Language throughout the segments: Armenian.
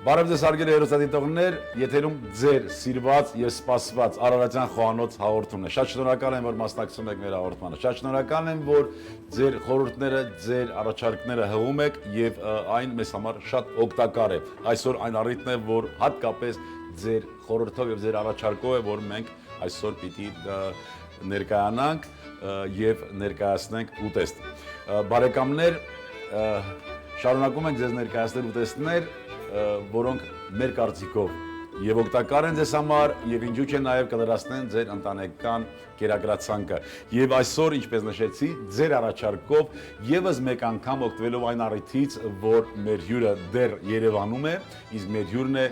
Բարև ձեզ հարգելի հեռուստադիտողներ, եթերում ձեր սիրված եւ սպասված Արարատյան խոհանոց հաղորդումն է։ Շատ շնորհակալ եմ, որ մասնակցում եք մեր հաղորդմանը։ Շատ շնորհակալ եմ, որ ձեր խորհուրդները, ձեր առաջարկները հղում եք եւ այն մեզ համար շատ օգտակար է։ Այսօր այն առիթն է, որ հատկապես ձեր խորհրդով եւ ձեր առաջարկով է, որ մենք այսօր պիտի ներկայանանք եւ ներկայացնենք ուտեստ։ Բարեկամներ, շարունակում ենք ձեզ ներկայացնել ուտեստներ, որոնք մեր կարծիքով եւ օգտակար են ձեզ համար եւ ինչու՞ չէ նաեւ կլրացնեն ձեր ընտանեկան կերակրացանկը։ Եվ այսօր, ինչպես նշեցի, ձեր առաջարկով եւս մեկ անգամ օգտվելով այն առիթից, որ մեր հյուրը դեռ Երևանում է, իսկ մեր հյուրն է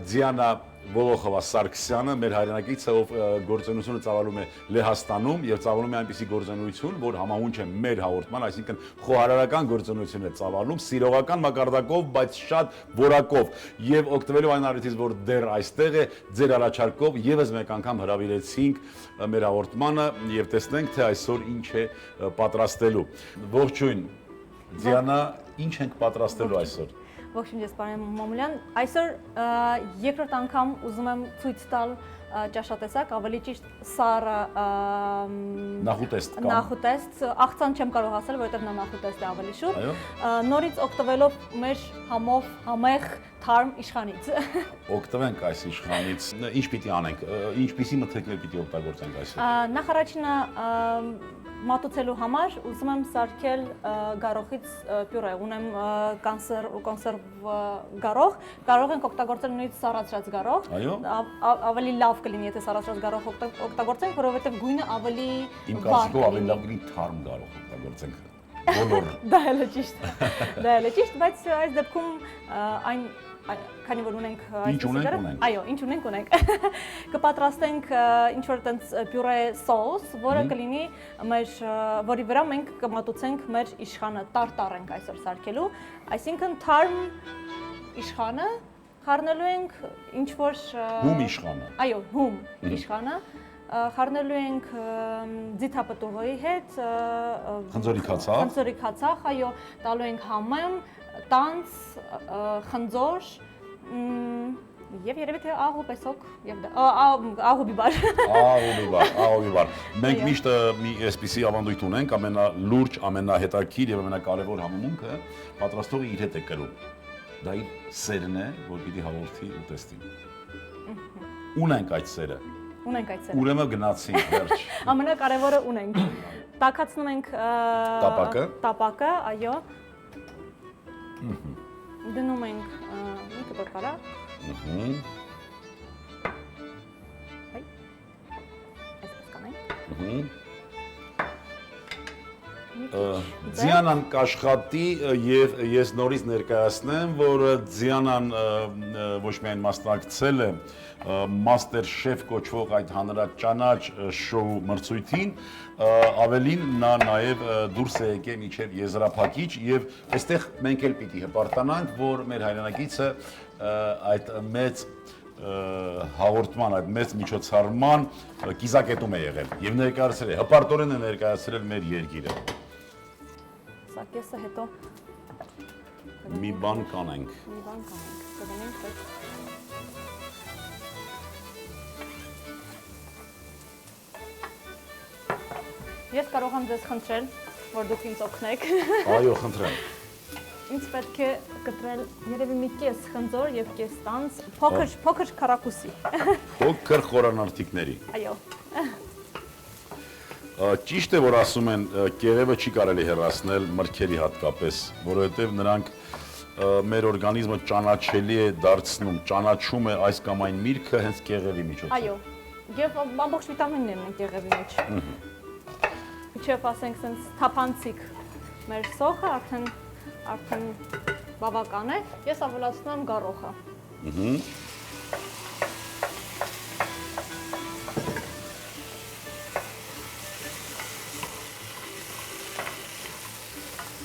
Դիանա Վոլոխովա Սարգսյանը, մեր հայրենակիցը, ով գործունեությունը ծավալում է Լեհաստանում եւ ծավալում է այնպիսի գործունեություն, որ համահունչ է մեր հաղորդման, այսինքն խոհարարական գործունեություն է ծավալում, սիրողական մակարդակով, բայց շատ որակով եւ օգտվելով այն առիթից, որ դեռ այստեղ է, ձեր առաջարկով եւս մեկ անգամ հրավիրեցինք մեր հաղորդմանը եւ տեսնենք, թե այսօր ինչ է պատրաստելու։ Ողջույն, Դիանա, ինչ ենք պատրաստելու այսօր։ Ողջույն ձեզ, պարոն Մամուլյան, այսօր երկրորդ անգամ ուզում եմ ցույց տալ ճաշատեսակ, ավելի ճիշտ սառը նախուտեստ, աղցան չեմ կարող ասել, որովհետև նա նախուտեստ է ավելի շուտ, նորից օգտվելով մեր համեղ թարմ իշխանից։ Օգտվենք այս իշխանից, ինչ պիտի անենք, ինչպիսի մթերքներ պիտի օգտագործենք այսօր։ Նախ առաջինը մատուցելու համար ուզում եմ սարքել գարոխից պյուրե, ունեմ կոնսերվ գարոխ, կարող ենք օգտագործել նույնիսկ սառացրած գարոխ, ավելի լավ կլինի, եթե սառացրած գարոխ օգտագործենք, որովհետև գույնը ավելի իմ կարծիքով ավելի լավ կլինի թարմ գարոխ օգտագործենք։ Բոլորը։ Դա էլ է ճիշտ, բայց այս դեպքում այն քանի որ ունենք այո, ինչ ունենք, կպատրաստենք ինչ-որ տենց պյուրե սոուս, որը կլինի որի վրա մենք կմատուցենք մեր իշխանը, տարտար ենք այսօր սարքելու, այսինքն թարմ իշխանը խառնելու ենք ինչ-որ հում իշխանը։ Այո, հում իշխանը խառնելու ենք ձիթապտուղի հետ, խնձորի քացախ, այո, տալու ենք համեմ, տանց, խնձոր եւ երևի թե աղու պեսոկ եւ աղու բիբար։ Աղու բիբար։ Մենք միշտ մի այսպիսի ավանդույթ ունենք, ամենալուրջ, ամենահետաքրքիր եւ ամենակարևոր համեմունքը պատրաստողը իր հետ է կրում։ Դա իր սերն է, որ պիտի հաղորդի ուտեստին։ Ունենք այդ սերը։ Ուրեմն գնացինք վերջ։ Ամենակարևորը ունենք։ Տաքացնում ենք տապակը, այո։ Դնում ենք մի կտոր կարակ։ Այսպես կանենք։ Դիանան կաշխատի եւ ես նորից ներկայացնեմ, որ Դիանան ոչ միայն մասնակցել է Master Chef կոչվող այդ հանրաճանաչ շոու մրցույթին, ավելին նա նաև դուրս է եկել մինչև եզրափակիչ եւ այստեղ մենք էլ պիտի հպարտանանք, որ մեր հայրենակիցը այդ մեծ հաղորդման, այդ մեծ միջոցառման կիզակետում է եղել եւ ներկայացրել է, հպարտորեն է ներկայացրել մեր երկիրը։ Սա կեսը հետո մի բան կանենք, կդնենք, բայց Ես կարող եմ ձեզ խնդրել, որ դուք ինձ օգնեք։ Այո, խնդրեմ։ Ինձ պետք է կտրել երևի մի կես խնձոր եւ կես տանց, փոքր քառակուսի։ Փոքր խորանարդիկների։ Այո։ Ճիշտ է, որ ասում են, կեղևը չի կարելի հեռացնել մրգերի հատկապես, որովհետև նրանք մեր օրգանիզմը ճանաչելի է դարձնում, ճանաչում է այս կամ այն միրգը հենց կեղևի միջոցով։ Այո։ Եվ ամբողջ վիտամիններն են կեղևի մեջ։ Չեփ ասենք sense թափանցիկ մեր սոխը արդեն բավական է։ Ես ավելացնում եմ գարոխը։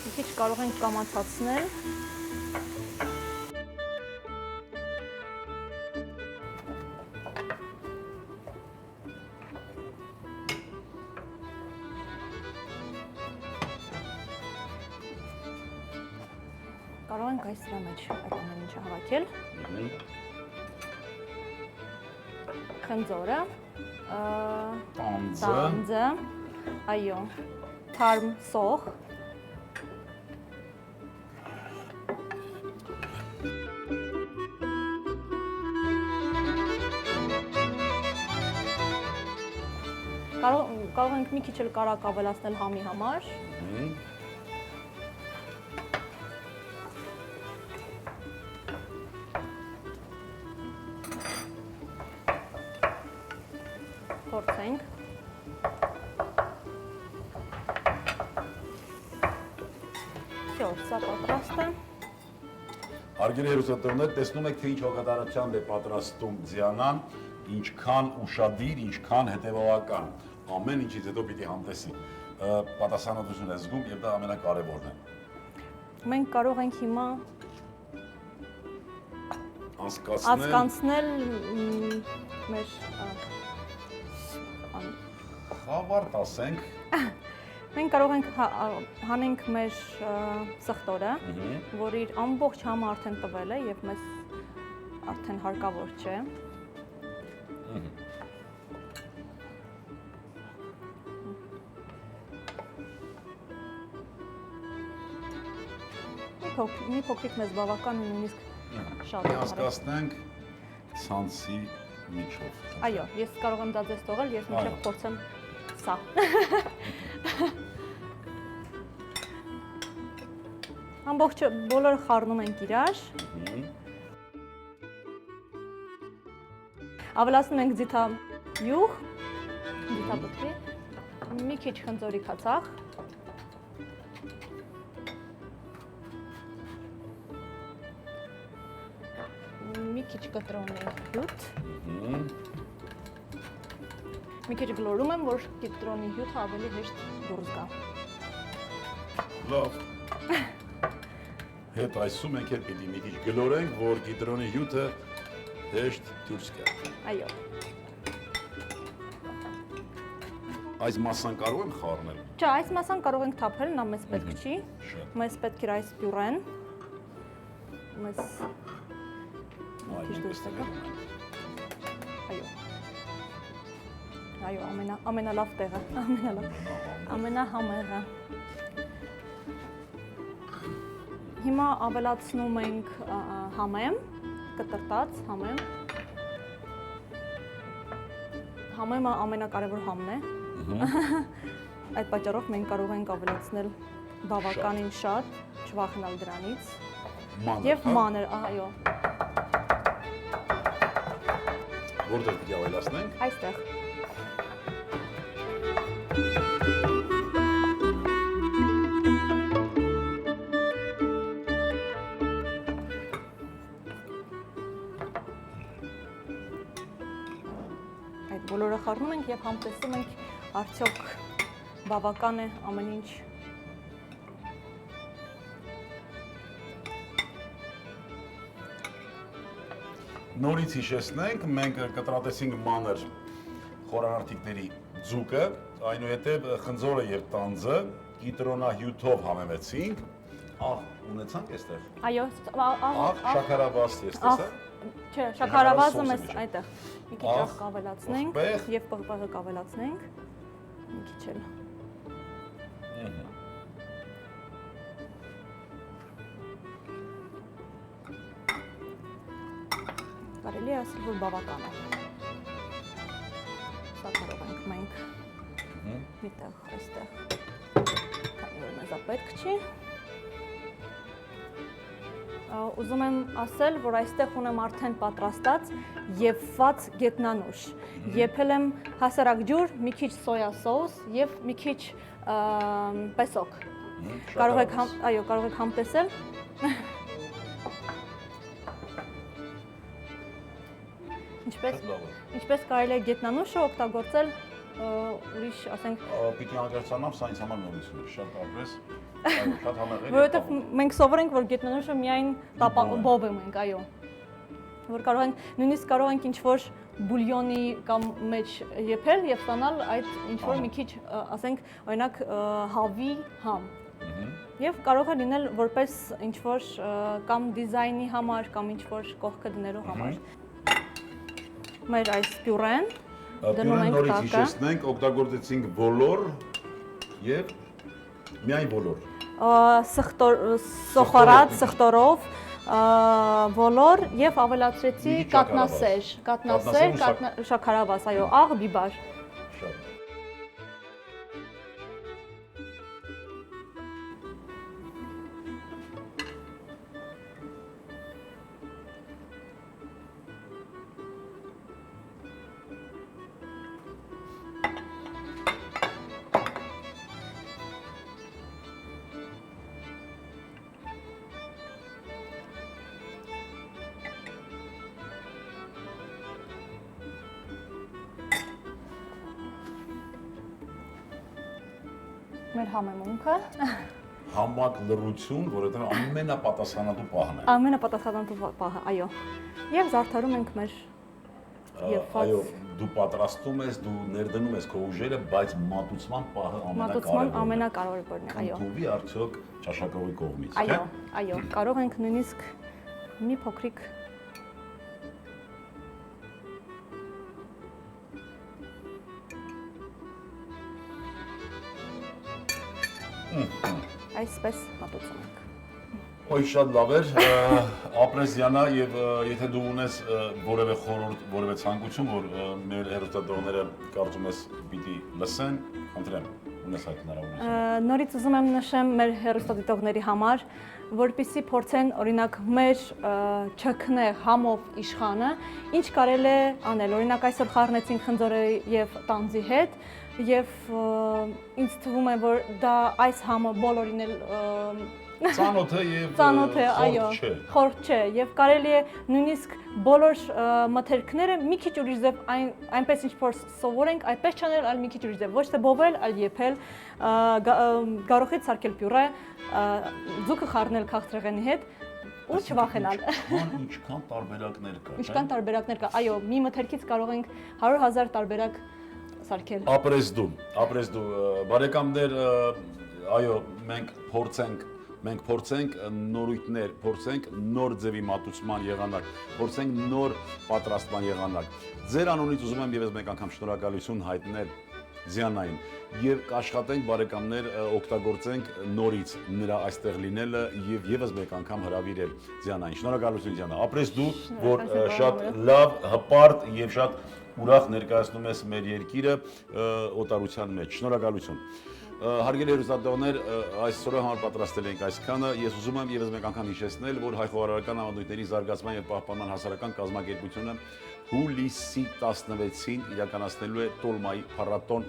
Մի քիչ կարող ենք կամացացնել։ կարող ենք այս սրա մեջ այդ ամեն ինչը հավաքել։ Խնձորը, տանձը, այո, թարմ սոխ, կարող ենք մի քիչ էլ կարակ ավելացնել համի համար։ Փորձենք։ Всё, սա պատրաստ է։ Հարգելի հեռուստատերներ, տեսնում եք, թե ինչ հոգատարությամբ է պատրաստում Դիանան, ինչքան ուշադիր, ինչքան հետևողական։ Ամեն ինչից հետո պիտի համտեսի։ Պատասխանատվություն է զգում եւ դա ամենակարևորն է։ Մենք կարող ենք հիմա անցկացնել մեր խավարտ ասենք։ Մենք կարող ենք հանենք մեր սխտորը, որ իր ամբողջ համը արդեն տվել է եւ մեզ արդեն հարկավոր չէ։ Մի փոքրիկ մեզ բավական ու նույնիսկ շատ է։ Անցկացնենք ցանցի միջով։ Այո, ես կարող եմ դա ձեզ թողել, ես միշտ փորձեմ սա։ Ամբողջը բոլորը խառնում ենք իրար։ Ավելացնում ենք ձիթայուղ, ձիթապտղի, մի քիչ խնձորի քացախ։ Մի քիչ կտրոնի հյութ։ Մի քիչ գլորում եմ, որ կիտրոնի հյութը ավելի հեշտ դուրս գա։ Լավ։ Հետ այսում ենք էլ պիտի մի քիչ գլորենք, որ կիտրոնի հյութը հեշտ դուրս գա։ Այո։ Այս մասան կարող եմ խառնել։ Չէ, այս մասան կարող ենք թափել, նա մեզ պետք չի։ Մեզ պետք է այս պյուրեն։ Մեզ Այո, ամենալավ տեղը, ամենահամեղը։ Հիմա ավելացնում ենք համեմ, կտրտած համեմ։ Համեմը ամենակարևոր համն է։ Այդ պատճառով մենք կարող ենք ավելացնել բավականին շատ, չվախենալ դրանից։ Եվ մանր, այո։ Որտեղ պիտի ավելացնենք։ Այստեղ։ Այդ բոլորը խառնում ենք եւ համտեսում ենք, արդյոք բավական է ամեն ինչ։ Նորից հիշեցնենք, մենք կտրատեցինք մանր խորանարդիկների ձուկը, այնուհետև խնձորը եւ տանձը կիտրոնահյութով համեմեցինք։ Աղ ունեցանք այստեղ։ Այո, աղ շաքարավազ ես տեսա։ Չէ, շաքարավազը մեզ այդտեղ մի քիչ աղ կավելացնենք եւ պղպեղը կավելացնենք։ Մի քիչ էլ։ Կարելի է ասել, որ բավական է։ Սա կարող ենք մենք միտեղ, այստեղ, քանի որ մեզ պետք չի։ Ուզում եմ ասել, որ այստեղ ունեմ արդեն պատրաստած եփված գետնանուշ։ Եփել եմ հասարակ ջուր, մի քիչ սոյա սոուս եւ մի քիչ պեսոկ։ Կարող եք համտեսել։ Ինչպես կարելի է գետնանուշը օգտագործել ուրիշ, ասենք, պիտի անկեղծանամ, սա ինձ համար նորություն է, շատ ապրես, շատ համեղել է։ Որովհետև մենք սովոր ենք, որ գետնանուշը միայն բովում ենք, այո։ Որ նույնիսկ կարող ենք ինչ-որ բուլյոնի կամ մեջ եփել եւ ստանալ այդ ինչ-որ մի քիչ, ասենք, օրինակ հավի համ։ Եվ կարող է լինել որպես ինչ-որ կամ դիզայնի համար, կամ ինչ-որ կողքը դնելու համար։ Մեր այս պյուրեն դնում ենք նորից տակը։ հիշեցնենք, օգտագործեցինք բոլոր եւ միայն բոլոր։ Սոխարած, սխտորով, բոլոր եւ ավելացրեցի կատնասեր, շաքարավազ, այո, աղ, բիբար։ Շատ։ Մեր համեմունքը Համակ լրություն, որովհետեւ ամենապատասխանատու պահն է։ ամենապատասխանատու պահը, այո։ Եվ զարդարում ենք մեր Այո, դու պատրաստում ես, դու ներդնում ես քո ուժերը, բայց մատուցման պահը ամենակարևորն է, այո։ Քնթուվի արդյոք ճաշակողի կողմից, Այո, այո, կարող ենք նույնիսկ մի փոքրիկ այսպես մատուցում ենք։ Ոյ շատ լավ էր, ապրեսյանա եւ եթե դու ունես որևէ խորհուրդ, որևէ ցանկություն, որ մեր հերոստատողները կարծում ես պիտի լսեն, խնդրեմ, ունես այդ հնարավորությունը։ Նորից ուզում եմ նշեմ մեր հերոստատողների համար, որպեսզի փորձեն օրինակ մեր չքնեղ համով իշխանը, ինչ կարելի է անել։ Օրինակ այսօր խառնեցինք խնձորը եւ տանձի հետ եւ ինձ թվում է, որ դա այս համը բոլորին էլ Ծանոթ է եւ այո, խորտ չէ եւ կարելի է նույնիսկ բոլոր մթերքները մի քիչ ուրիշ ձև այնպես ինչ-որ սովորենք, այդպես չանել, այլ մի քիչ ուրիշ ձև, ոչ թե բովել, այլ եփել, գարոխից սարքել պյուրե, ձուկը խառնել քաղցրեղենի հետ ու չվախենալ։ Ինչքան տարբերակներ կա։ Ինչքան տարբերակներ կա, այո, մի մթերքից կարող ենք 100,000 տարբերակ սարքել։ Ապրեսդու, բարեկամներ, այո, մենք փորձենք նորույթներ, փորձենք նոր ձևի մատուցման եղանակ, փորձենք նոր պատրաստման եղանակ։ Ձեր անունից ուզում եմ եւս մեկ անգամ շնորհակալություն հայտնել Զիանային եւ կաշխատենք բարեկամներ օգտագործենք նորից նրա այստեղ լինելը եւ եւս մեկ անգամ հրավիրել Զիանային։ Շնորհակալություն Զիանա։ Ապրես դու, որ շատ լավ, հպարտ եւ շատ ուրախ ներկայացնում ես մեր երկիրը օտարության մեջ։ Շնորհակալություն։ Հարգելի հերոստատողներ, այսօր համար պատրաստել ենք այսքանը։ Ես ուզում եմ եւս մեկ անգամ հիշեցնել, որ հայ-խոհարարական ավանդույթների զարգացման եւ պահպանման հասարակական կազմակերպությունը հուլիսի 16-ին իրականացնելու է Տոլմայի փառատոն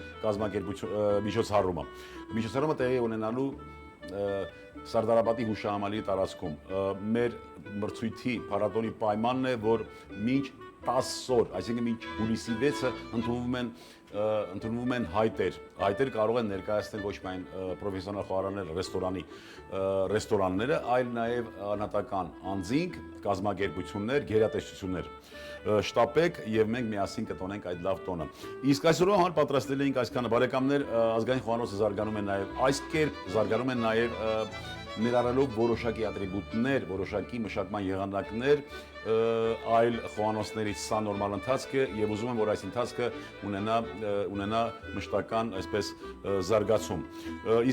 միջոցառումը։ Միջոցառումը տեղի ունենալու Սարդարապատի հուշահամալիրի տարածքում։ Մեր մրցույթի փառատոնի պայմանն է, որ մինչ 10 օր, այսինքն մինչ հուլիսի 6-ը ընդունվում են հայտեր կարող են ներկայացնել ոչ միայն պրոֆեսիոնալ խոհարարներ ռեստորանները, այլ նաև անհատական անձինք, կազմակերպություններ, գերատեսչություններ։ Շտապեք եւ մենք միասին կտոնենք այդ լավ տոնը։ Իսկ այսօրվա համար պատրաստել էինք այսքանը բարեկամներ, ազգային խոհանոցը զարգանում է նաև այս կերպ, զարգանում է նաև ներառելով որոշակի ատրիբուտներ, որոշակի մշակման եղանակներ այլ խոհանոցներից սա նորմալ ընթացք է եւ ուզում եմ որ այս ընթացքը ունենա մշտական այսպես զարգացում։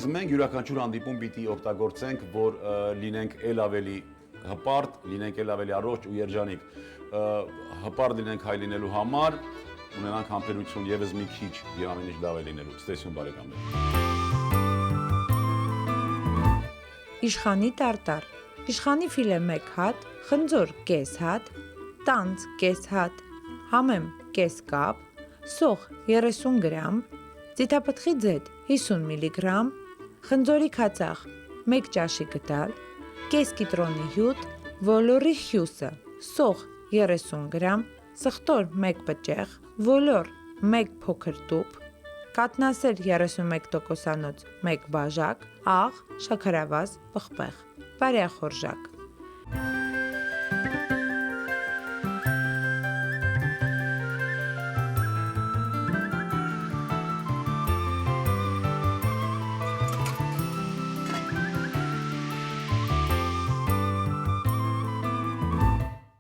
Իսկ մենք յուրաքանչյուր հանդիպում պիտի օգտագործենք, որ լինենք ել ավելի հպարտ, լինենք ել ավելի առողջ ու երջանիկ։ Հպարտ լինենք հայ լինելու համար, ունենանք համբերություն եւս մի քիչ եւ ամեն ինչ լավ է լինելու։ Ցտեսություն բարեկամներ։ Իշխանի տարտար, իշխանի ֆիլե 1 հատ, խնձոր կես հատ, տանձ կես հատ, համեմ կես կապ, սոխ 30 գրամ, ձիթապտղի ձետ 50 միլիգրամ, խնձորի քացախ 1 ճաշի գդալ, կես կիտրոնի հյութ, ոլորի հյուսը, սոխ 30 գրամ, սխտոր 1 պճեղ, ոլոր 1 փոքր տուփ, կատնասեր 31%-անոց 1 բաժակ, աղ, շաքարավազ, պղպեղ, բարյախորժակ։